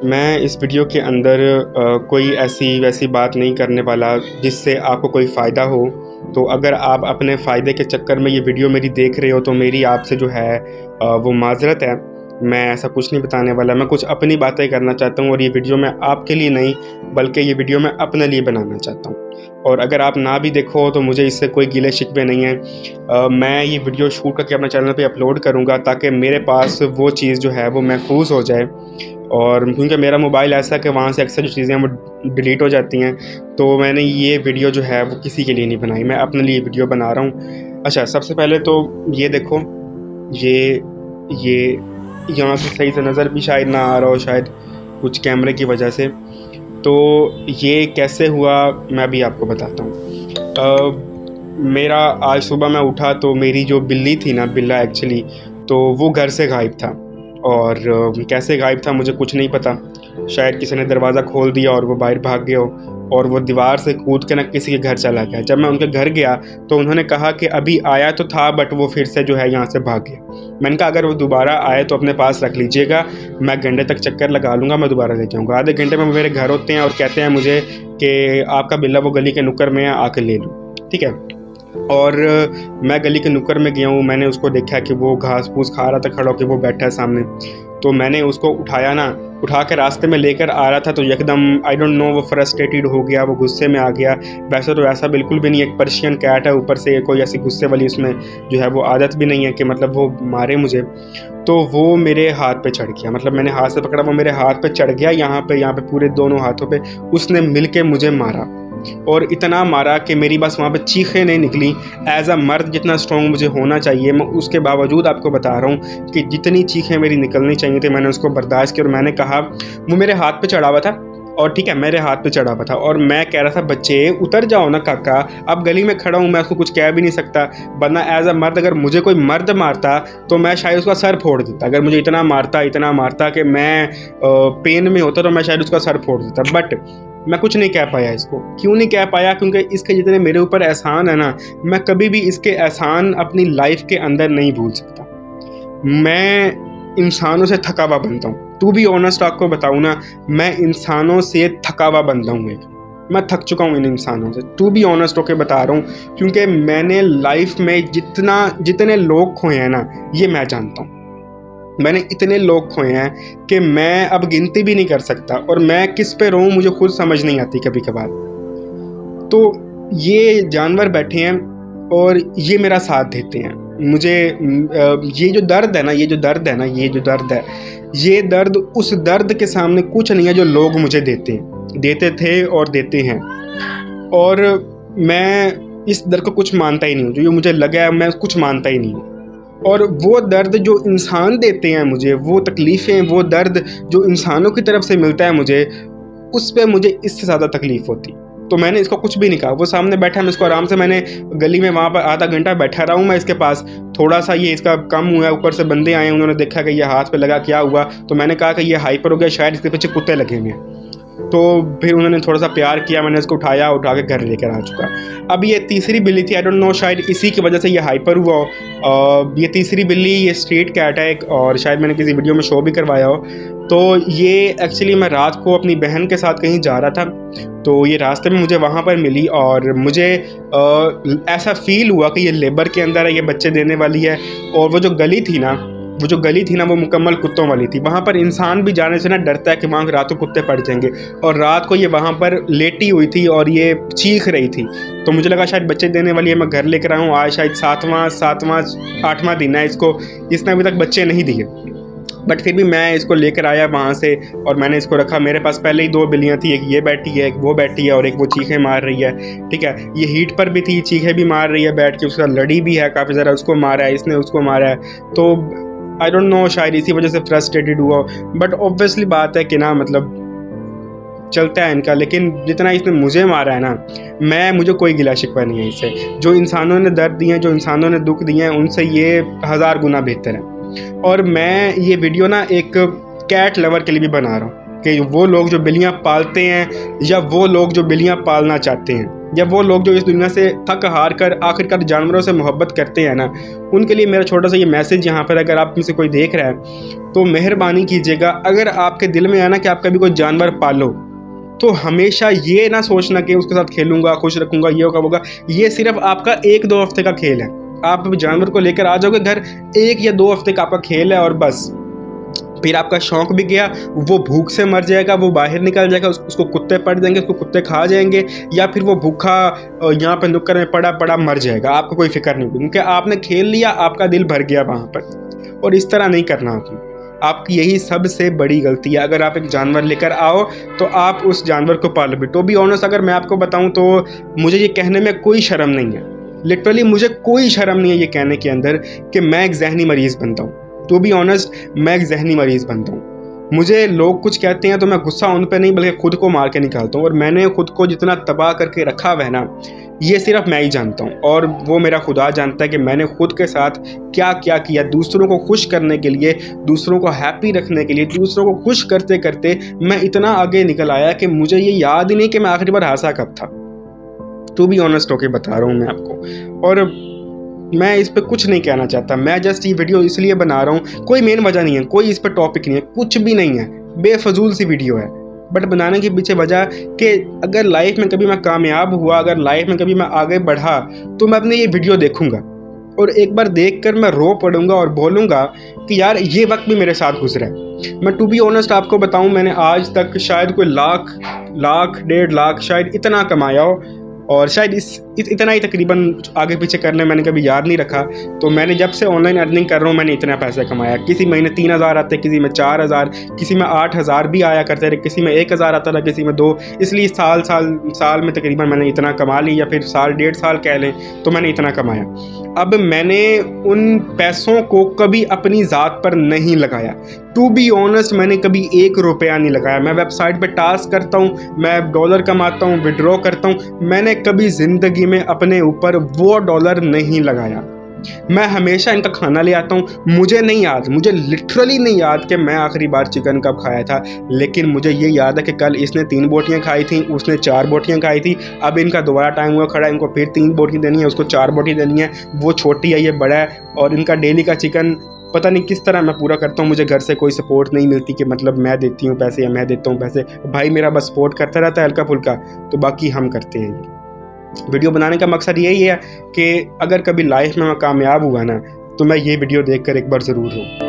मैं इस वीडियो के अंदर कोई ऐसी वैसी बात नहीं करने वाला जिससे आपको कोई फ़ायदा हो। तो अगर आप अपने फ़ायदे के चक्कर में ये वीडियो मेरी देख रहे हो तो मेरी आपसे जो है वो माज़रत है। मैं ऐसा कुछ नहीं बताने वाला, मैं कुछ अपनी बातें करना चाहता हूँ और ये वीडियो मैं आपके लिए नहीं बल्कि ये वीडियो मैं अपने लिए बनाना चाहता हूँ। और अगर आप ना भी देखो तो मुझे इससे कोई गिले-शिकवे नहीं हैं। मैं ये वीडियो शूट करके अपने चैनल पे अपलोड करूँगा ताकि मेरे पास वो चीज़ जो है वो महफूज़ हो जाए। और क्योंकि मेरा मोबाइल ऐसा है कि वहाँ से अक्सर जो चीज़ें हैं वो डिलीट हो जाती हैं, तो मैंने ये वीडियो जो है वो किसी के लिए नहीं बनाई, मैं अपने लिए वीडियो बना रहा हूँ। अच्छा, सबसे पहले तो ये देखो, ये यहाँ से सही से नज़र भी शायद ना आ रहा हो, शायद कुछ कैमरे की वजह से। तो ये कैसे हुआ मैं अभी आपको बताता हूँ। मेरा आज सुबह मैं उठा तो मेरी जो बिल्ली थी ना, बिल्ला एक्चुअली, तो वो घर से गायब था। और कैसे गायब था मुझे कुछ नहीं पता। शायद किसी ने दरवाज़ा खोल दिया और वो बाहर भाग गया हो और वो दीवार से कूद के ना किसी के घर चला गया। जब मैं उनके घर गया तो उन्होंने कहा कि अभी आया तो था बट वो फिर से जो है यहाँ से भाग गया। मैंने कहा अगर वो दोबारा आए तो अपने पास रख लीजिएगा, मैं घंटे तक चक्कर लगा लूँगा, मैं दोबारा लेके आऊँगा। आधे घंटे में वो मेरे घर होते हैं और कहते हैं मुझे कि आपका बिल्ला वो गली के नुक्कड़ में है, आके ले लो। ठीक है। और मैं गली के नुक्कड़ में गया हूँ, मैंने उसको देखा कि वो घास-फूस खा रहा था खड़ा होके, वो बैठा है सामने। तो मैंने उसको उठाया ना, उठा के रास्ते में लेकर आ रहा था तो एकदम आई डोंट नो वो फ्रस्ट्रेटेड हो गया, वो गुस्से में आ गया। वैसे तो ऐसा बिल्कुल भी नहीं है, एक पर्शियन कैट है, ऊपर से कोई ऐसी गुस्से वाली उसमें जो है वो आदत भी नहीं है कि मतलब वो मारे मुझे। तो वो मेरे हाथ पे चढ़ गया, मतलब मैंने हाथ से पकड़ा, वो मेरे हाथ पे चढ़ गया, यहाँ पे पूरे दोनों हाथों पे उसने मिल के मुझे मारा। और इतना मारा कि मेरी बस वहाँ पे चीखें नहीं निकली। एज़ अ मर्द जितना स्ट्रॉन्ग मुझे होना चाहिए, मैं उसके बावजूद आपको बता रहा हूँ कि जितनी चीखें मेरी निकलनी चाहिए थी मैंने उसको बर्दाश्त की। और मैंने कहा, वो मेरे हाथ पे चढ़ा हुआ था और ठीक है, मेरे हाथ पे चढ़ा हुआ था और मैं कह रहा था बच्चे उतर जाओ ना काका, अब गली में खड़ा हूँ, मैं उसको कुछ कह भी नहीं सकता। वरना एज़ अ मर्द अगर मुझे कोई मर्द मारता तो मैं शायद उसका सर फोड़ देता। अगर मुझे इतना मारता कि मैं पेन में होता तो मैं शायद उसका सर फोड़ देता। बट मैं कुछ नहीं कह पाया इसको। क्यों नहीं कह पाया? क्योंकि इसके जितने मेरे ऊपर एहसान है ना, मैं कभी भी इसके एहसान अपनी लाइफ के अंदर नहीं भूल सकता। मैं इंसानों से थका हुआ बनता हूँ। टू बी ऑनेस्ट आपको बताऊँ ना, मैं इंसानों से थका हुआ बनता हूँ एक। मैं थक चुका हूँ इन इंसानों से, टू बी ऑनेस्ट होके बता रहा हूँ, क्योंकि मैंने लाइफ में जितने लोग खोए हैं ना, ये मैं जानता हूँ। मैंने इतने लोग खोए हैं कि मैं अब गिनती भी नहीं कर सकता और मैं किस पे रोऊँ मुझे खुद समझ नहीं आती कभी-कभार। तो ये जानवर बैठे हैं और ये मेरा साथ देते हैं। मुझे ये जो दर्द है ना, ये दर्द उस दर्द के सामने कुछ नहीं है जो लोग मुझे देते थे और देते हैं। और मैं इस दर्द को कुछ मानता ही नहीं हूँ, जो ये मुझे लगा है मैं कुछ मानता ही नहीं हूँ। और वो दर्द जो इंसान देते हैं मुझे, वो तकलीफ़ें, वो दर्द जो इंसानों की तरफ से मिलता है मुझे, उस पे मुझे इससे ज़्यादा तकलीफ़ होती। तो मैंने इसको कुछ भी नहीं कहा, वो सामने बैठा है, मैं इसको आराम से मैंने गली में वहाँ पर आधा घंटा बैठा रहा हूँ मैं इसके पास। थोड़ा-सा ये इसका कम हुआ है, ऊपर से बंदे आए, उन्होंने देखा कि ये हाथ पे लगा, क्या हुआ? तो मैंने कहा कि ये हाइपर हो गया, शायद इसके पीछे कुत्ते लगे हुए हैं। तो फिर उन्होंने थोड़ा-सा प्यार किया, मैंने इसको उठाया, उठा के घर लेकर आ चुका। अब ये तीसरी बिल्ली थी, आई डोंट नो, शायद इसी की वजह से ये हाइपर हुआ हो। ये तीसरी बिल्ली, ये स्ट्रीट कैट है एक, और शायद मैंने किसी वीडियो में शो भी करवाया हो। तो ये एक्चुअली मैं रात को अपनी बहन के साथ कहीं जा रहा था, तो ये रास्ते में मुझे वहाँ पर मिली और मुझे ऐसा फ़ील हुआ कि ये लेबर के अंदर है, ये बच्चे देने वाली है। और वो जो गली थी ना वो मुकम्मल कुत्तों वाली थी। वहाँ पर इंसान भी जाने से ना डरता है कि वहाँ रात को कुत्ते पड़ जाएंगे। और रात को ये वहाँ पर लेटी हुई थी और ये चीख रही थी, तो मुझे लगा शायद बच्चे देने वाली है, मैं घर लेकर आया हूँ। आज शायद सातवां 8वां दिन है इसको, इसने अभी तक बच्चे नहीं दिए। बट फिर भी मैं इसको लेकर आया वहाँ से और मैंने इसको रखा। मेरे पास पहले ही 2 बिल्लियाँ थी, एक ये बैठी है, एक वो बैठी है और एक वो चीखें मार रही है। ठीक है, ये हीट पर भी थी, चीखें भी मार रही है बैठ के, उसका लड़ी भी है काफ़ी ज़रा, उसको मारा है इसने, उसको मारा है। तो आई डोंट नो, शायद इसी वजह से फ्रस्ट्रेटेड हुआ। बट ऑब्वियसली बात है कि ना, मतलब चलता है इनका। लेकिन जितना इसने मुझे मारा है ना, मुझे कोई गिला शिकवा नहीं है इससे। जो इंसानों ने दर्द दिए हैं, जो इंसानों ने दुख दिए हैं, उनसे ये 1000 गुना बेहतर है। और मैं ये वीडियो ना एक कैट लवर के लिए भी बना रहा हूँ। कि वो लोग जो बिल्लियाँ पालते हैं या वो लोग जो बिल्लियाँ पालना चाहते हैं या वो लोग जो इस दुनिया से थक हार कर आखिरकार जानवरों से मोहब्बत करते हैं ना, उनके लिए मेरा छोटा सा ये मैसेज यहाँ पर, अगर आप में से कोई देख रहा है तो मेहरबानी कीजिएगा, अगर आपके दिल में है ना कि आप कभी कोई जानवर पालो तो हमेशा ये ना सोचना कि उसके साथ खेलूंगा, खुश रखूंगा, ये होगा। ये सिर्फ आपका 1-2 हफ्ते का खेल है। आप जानवर को लेकर आ जाओगे घर, 1 या 2 हफ्ते का आपका खेल है और बस फिर आपका शौक भी गया, वो भूख से मर जाएगा, वो बाहर निकल जाएगा, उसको कुत्ते पड़ जाएंगे, उसको कुत्ते खा जाएंगे, या फिर वो भूखा यहाँ पर नुक्कड़ में पड़ा पड़ा मर जाएगा। आपको कोई फिक्र नहीं होगी क्योंकि आपने खेल लिया, आपका दिल भर गया वहाँ पर। और इस तरह नहीं करना आपकी यही सबसे बड़ी गलती है। अगर आप एक जानवर लेकर आओ तो आप उस जानवर को पालो भी। तो बी ऑनेस्ट अगर मैं आपको बताऊं तो मुझे ये कहने में कोई शर्म नहीं है, लिटरली मुझे कोई शर्म नहीं है ये कहने के अंदर कि मैं एक जहनी मरीज़ बनता हूँ। टू बी ऑनेस्ट मैं एक जहनी मरीज़ बनता हूँ। मुझे लोग कुछ कहते हैं तो मैं गुस्सा उन पर नहीं बल्कि खुद को मार के निकालता हूँ। और मैंने खुद को जितना तबाह करके रखा हुआ है ना, ये सिर्फ मैं ही जानता हूँ और वो मेरा खुदा जानता है कि मैंने खुद के साथ क्या क्या किया। दूसरों को खुश करने के लिए, दूसरों को हैप्पी रखने के लिए, दूसरों को खुश करते करते मैं इतना आगे निकल आया कि मुझे ये याद ही नहीं कि मैं आखिरी बार हंसा कब था। टू बी ऑनेस्ट होके बता रहा हूँ मैं आपको। और मैं इस पर कुछ नहीं कहना चाहता, मैं जस्ट ये वीडियो इसलिए बना रहा हूँ, कोई मेन वजह नहीं है, कोई इस पर टॉपिक नहीं है, कुछ भी नहीं है, बेफजूल सी वीडियो है। बट बनाने के पीछे वजह कि अगर लाइफ में कभी मैं कामयाब हुआ, अगर लाइफ में कभी मैं आगे बढ़ा तो मैं अपने ये वीडियो देखूंगा और एक बार देखकर मैं रो पड़ूंगा और बोलूँगा कि यार ये वक्त भी मेरे साथ गुजरा है। मैं टू बी ऑनेस्ट आपको बताऊँ, मैंने आज तक शायद कोई लाख 1.5 लाख शायद इतना कमाया हो, और शायद इतना ही तकरीबन आगे पीछे करने मैंने कभी याद नहीं रखा। तो मैंने जब से ऑनलाइन अर्निंग कर रहा हूँ मैंने इतना पैसा कमाया। किसी महीने 3,000 आते, किसी में 4,000, किसी में 8,000 भी आया करते थे, किसी में 1,000 आता था, किसी में 2। इसलिए साल में तकरीबन मैंने इतना कमा ली, या फिर साल 1.5 साल कह लें तो मैंने इतना कमाया। अब मैंने उन पैसों को कभी अपनी ज़ात पर नहीं लगाया। टू बी ऑनेस्ट मैंने कभी 1 रुपया नहीं लगाया। मैं वेबसाइट पे टास्क करता हूँ, मैं डॉलर कमाता हूँ, विड्रॉ करता हूँ, मैंने कभी ज़िंदगी में अपने ऊपर वो डॉलर नहीं लगाया। मैं हमेशा इनका खाना ले आता हूँ। मुझे नहीं याद, मुझे लिटरली नहीं याद कि मैं आखिरी बार चिकन कब खाया था, लेकिन मुझे ये याद है कि कल इसने 3 बोटियाँ खाई थी, उसने 4 बोटियाँ खाई थी। अब इनका दोबारा टाइम हुआ खड़ा है, इनको फिर 3 बोटी देनी है, उसको 4 बोटी देनी है। वो छोटी है, ये बड़ा है, और इनका डेली का चिकन पता नहीं किस तरह मैं पूरा करता हूँ। मुझे घर से कोई सपोर्ट नहीं मिलती कि मतलब मैं देती हूँ पैसे या मैं देता हूँ पैसे। भाई मेरा बस सपोर्ट करता रहता है हल्का फुल्का, तो बाकी हम करते हैं। वीडियो बनाने का मकसद यही है कि अगर कभी लाइफ में मैं कामयाब हुआ ना तो मैं ये वीडियो देखकर एक बार ज़रूर हूँ।